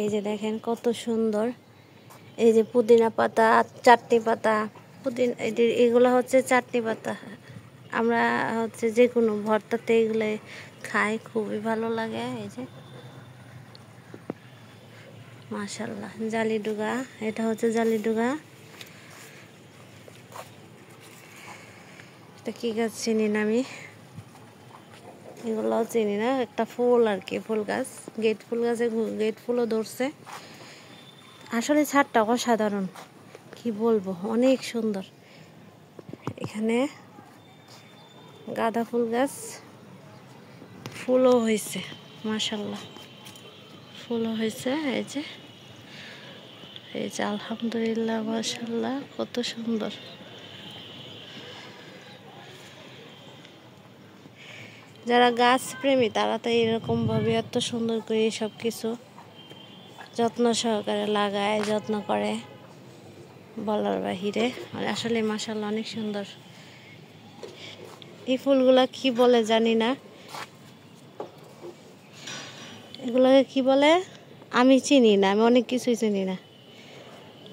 এই যে দেখেন কত সুন্দর, এই যে পুদিনা পাতা, চাটনি পাতা, এগুলো হচ্ছে চাটনি পাতা। আমরা হচ্ছে যে কোনো ভর্তাতে এগুলো খাই, খুবই ভালো লাগে। এই যে মাশাআল্লাহ, জালিডুগা, এটা হচ্ছে জালিডুগা। এটা কি গাছ চিনি না আমি, এগুলোও চিনি না, একটা ফুল আর কি, ফুল গাছ, গেট ফুল গাছে গেট ফুলও ধরছে। আসলে ছাদটা অসাধারণ, কি বলবো, অনেক সুন্দর। এখানে গাঁদা ফুল গাছ, ফুলও হয়েছে মাশাআল্লাহ, ফুলও হয়েছে। এই যে আলহামদুলিল্লাহ মাশাআল্লাহ, কত সুন্দর। যারা গাছ প্রেমী তারা তো এরকম ভাবে এত সুন্দর করে সব কিছু যত্ন সহকারে লাগায়, যত্ন করে, বলার বাহিরে। আসলে মাশাআল্লাহ অনেক সুন্দর। এই ফুলগুলা কি বলে জানি না, এগুলোকে কি বলে আমি চিনি না, আমি অনেক কিছুই চিনি না।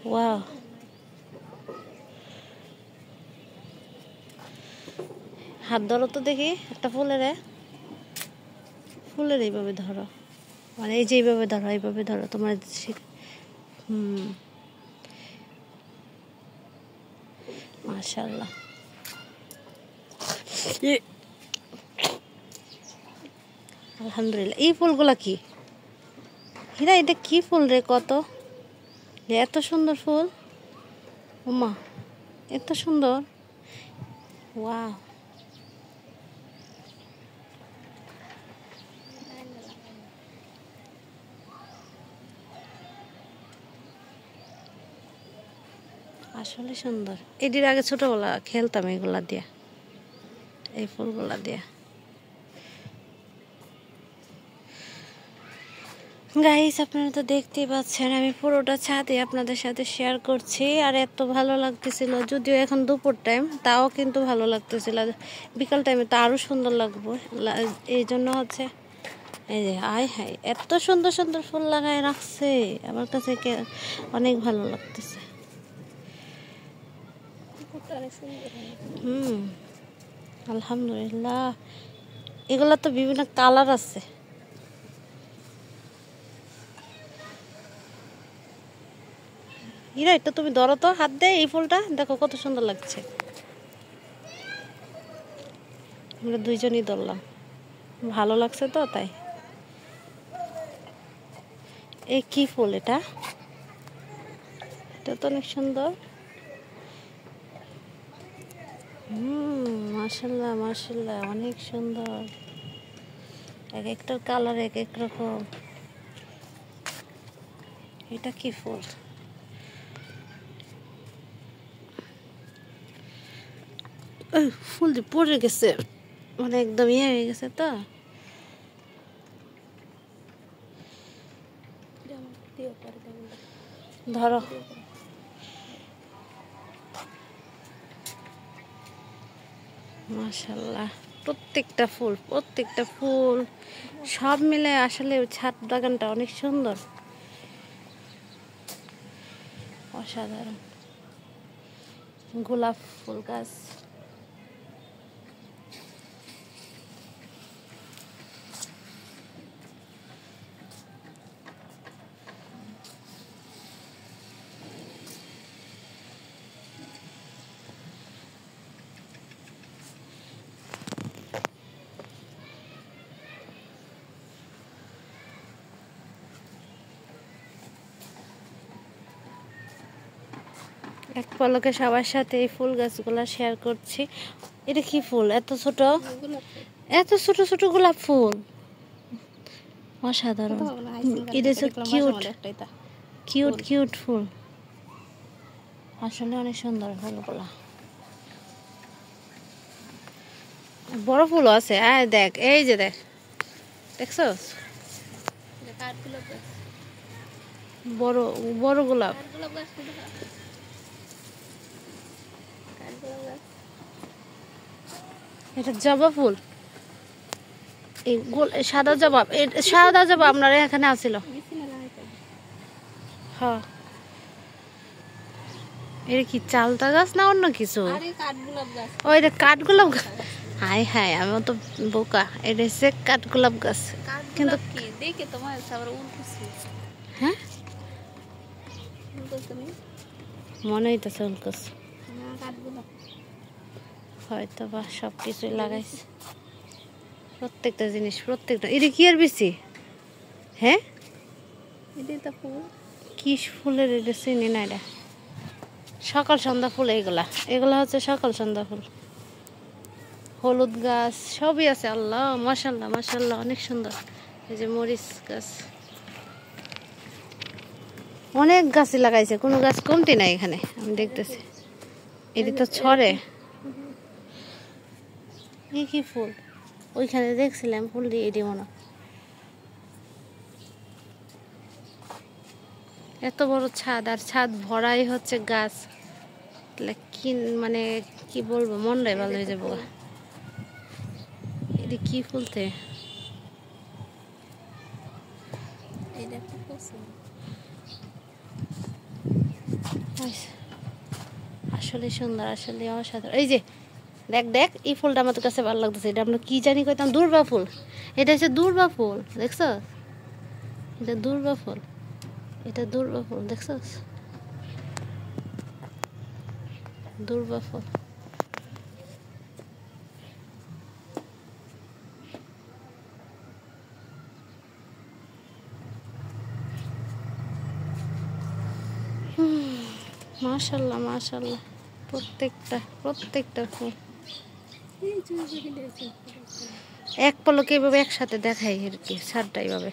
ওয়াও, হাত ধরো তো দেখি একটা ফুলের এইভাবে ধরো, মানে এই যে এইভাবে ধরো, এইভাবে ধরো তোমার। মাশাআল্লাহ, আলহামদুলিল্লাহ। এই ফুলগুলা কি হীরা, এটা কি ফুল রে, কত এত সুন্দর ফুল, ওমা এত সুন্দর, ওয়াও। আসলে সুন্দর। এটির আগে ছোটবেলা খেলতাম এগুলা দিয়া, এই ফুলগুলা দিয়া। গাইস, আপনারা তো দেখতেই পাচ্ছেন আমি পুরোটা ছাদে আপনাদের সাথে শেয়ার করছি, আর এত ভালো লাগতেছিল। যদিও এখন দুপুর টাইম, তাও কিন্তু ভালো লাগতেছিল। বিকাল টাইমে তো আরো সুন্দর লাগবে, এই জন্য হচ্ছে এই যে আয় হায় এত সুন্দর সুন্দর ফুল লাগায় রাখছে, আমার কাছে অনেক ভালো লাগতেছে। আলহামদুলিল্লাহ। এগুলা তো বিভিন্ন কালার আছে। হীরা, এটা তুমি ধরো তো, হাত দে এই ফুলটা, দেখো কত সুন্দর লাগছে। আমরা দুইজনই ধরলাম, ভালো লাগছে তো তাই। এই কি ফুল এটা, এটা তো অনেক সুন্দর। মাশাআল্লাহ মাশাআল্লাহ, অনেক সুন্দর। এক একটার কালার এক এক রকম। এটা কি ফুল, ফুল যে পড়ে গেছে, মানে একদম ইয়ে হয়ে গেছে তো। ধরো, মাশাআল্লাহ, প্রত্যেকটা ফুল সব মিলে আসলে ছাদ বাগানটা অনেক সুন্দর, অসাধারণ। গোলাপ ফুল গাছ, এক পলকে সবার সাথে এই ফুল গাছগুলা শেয়ার করছি। এটা কি ফুল, এত ছোট ছোট গোলাপ ফুল, অসাধারণ। এটা কিউট ফুল, আসলে অনেক সুন্দর ফুলগুলা। বড় ফুল আছে, দেখ এই যে দেখছো, বড় বড় গোলাপ। এটা জবা ফুল, এই সাদা জবা আপনার এখানে আছিল, হ্যাঁ, এটা কি চালতা গাছ না অন্য কিছু? ওই যে কাঠগোলাপ গাছ। হাই হাই, আমি তো বোকা। এটা হচ্ছে কাঠগোলাপ গাছ, কিন্তু দেখে তোমার হ্যাঁ মনে হইতেছে উলকস, হয়তো বা সব কিছুই লাগাইছে, প্রত্যেকটা জিনিস প্রত্যেকটা। এটা কি আর বেশি? হ্যাঁ, কি ফুলের এটা চিনি না। এটা সকাল সন্ধ্যা ফুল, এগুলা এগুলা হচ্ছে সকাল সন্ধ্যা ফুল। হলুদ গাছ সবই আছে। আল্লাহ, মাশাল্লাহ মাশাল্লাহ, অনেক সুন্দর। এই যে মরিচ গাছ, অনেক গাছই লাগাইছে, কোনো গাছ কমতি নাই এখানে আমি দেখতেছি। এটি তো ছড়ে। এই কি ফুল? ওইখানে দেখছিলাম ফুল দিয়ে, এটি মনে এত বড় ছাদ, আর ছাদ ভরাই হচ্ছে গাছ। কি মানে কি বলবো, মনটাই ভালো হয়ে যাবো। এটি কি ফুলতে? আসলে সুন্দর, আসলে অসাধারণ। এই যে দেখ দেখ, এই ফুলটা আমার কাছে ভালো লাগতেছে। এটা আমরা কি জানি কইতাম, দুর্বা ফুল। এটা হচ্ছে দুর্বা ফুল, দেখছ? এটা দুর্বা ফুল, এটা দুর্বা ফুল, দেখছ? দুর্বা ফুল। মাশাল্লাহ মাশাল্লাহ, প্রত্যেকটা প্রত্যেকটা ফুল এক পলকে এভাবে একসাথে দেখাই আর কি, ছাদটা এইভাবে।